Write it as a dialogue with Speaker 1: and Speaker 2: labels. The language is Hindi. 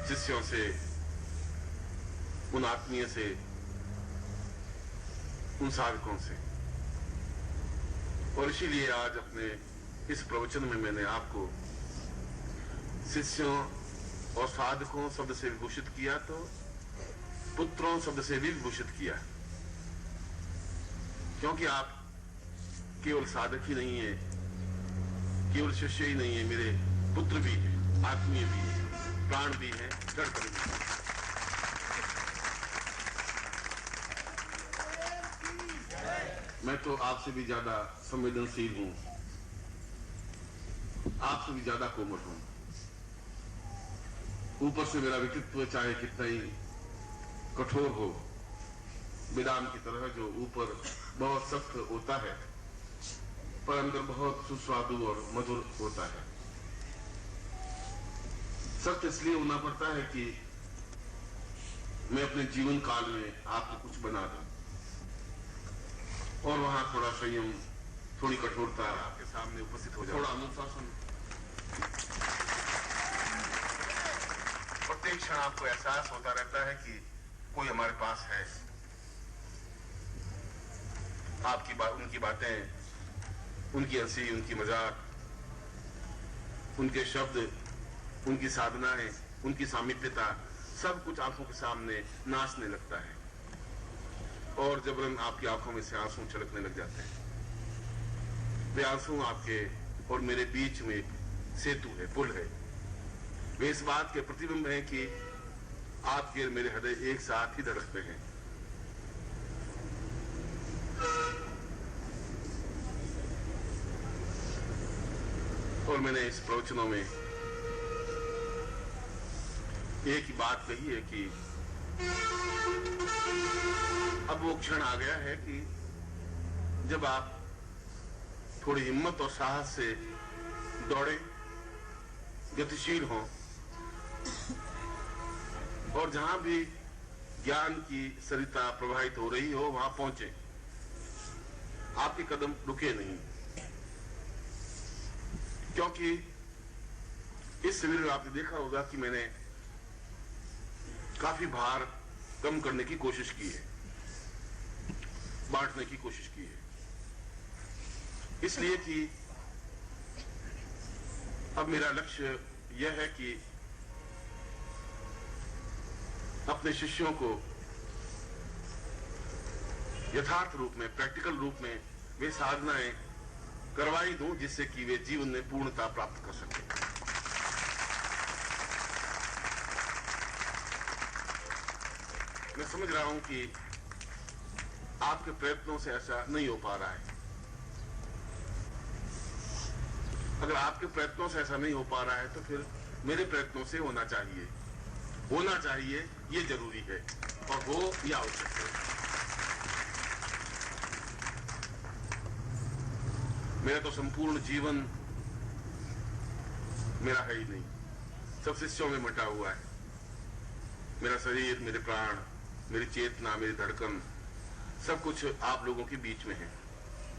Speaker 1: शिष्यों से, उन आत्मीय से, उन साधकों से। और इसीलिए आज अपने इस प्रवचन में मैंने आपको शिष्यों और साधकों शब्द से विभूषित किया, तो पुत्रों शब्द से भी विभूषित किया, क्योंकि आप केवल साधक ही नहीं है, केवल शिष्य ही नहीं है, मेरे पुत्र भी है, आत्मीय भी है, प्राण भी है, जड़ भी है। मैं तो आपसे भी ज्यादा संवेदनशील हूं, आपसे भी ज्यादा कोमल हूं। ऊपर से मेरा व्यक्तित्व चाहे कितना ही कठोर हो, बेदाम की तरह जो ऊपर बहुत सख्त होता है पर अंदर बहुत सुस्वादु और मधुर होता है। सख्त इसलिए होना पड़ता है कि मैं अपने जीवन काल में आपको कुछ बना दूं, और वहां थोड़ा संयम, थोड़ी कठोरता आपके सामने उपस्थित हो जाए, थोड़ा अनुशासन। प्रत्येक क्षण आपको एहसास होता रहता है कि कोई हमारे पास है। आपकी उनकी बातें, उनकी हंसी, उनकी मजाक, उनके शब्द, उनकी साधनाएं, उनकी सामीप्यता, सब कुछ आंखों के सामने नाचने लगता है, और जबरन आपकी आंखों में से आंसू छलकने लग जाते हैं। वे आंसू आपके और मेरे बीच में एक सेतु है, पुल है। वे इस बात के प्रतिबिंब हैं कि आपके मेरे हृदय एक साथ ही धड़कते हैं। और मैंने इस प्रवचनों में एक ही बात कही है कि अब वो क्षण आ गया है कि जब आप थोड़ी हिम्मत और साहस से दौड़े, गतिशील हों, और जहां भी ज्ञान की सरिता प्रवाहित हो रही हो वहां पहुंचे। आपके कदम रुके नहीं, क्योंकि इस शिविर में आपने देखा होगा कि मैंने काफी भार कम करने की कोशिश की है, बांटने की कोशिश की है, इसलिए कि अब मेरा लक्ष्य यह है कि अपने शिष्यों को यथार्थ रूप में, प्रैक्टिकल रूप में वे साधनाएं करवाई दूं, जिससे कि वे जीवन में पूर्णता प्राप्त कर सकें। मैं समझ रहा हूं कि आपके प्रयत्नों से ऐसा नहीं हो पा रहा है। अगर आपके प्रयत्नों से ऐसा नहीं हो पा रहा है तो फिर मेरे प्रयत्नों से होना चाहिए। होना चाहिए, ये जरूरी है, और हो यह आवश्यक है। मेरा तो संपूर्ण जीवन मेरा है ही नहीं, सब शिष्यों में बंटा हुआ है। मेरा शरीर, मेरे प्राण, मेरी चेतना, मेरी धड़कन, सब कुछ आप लोगों के बीच में है।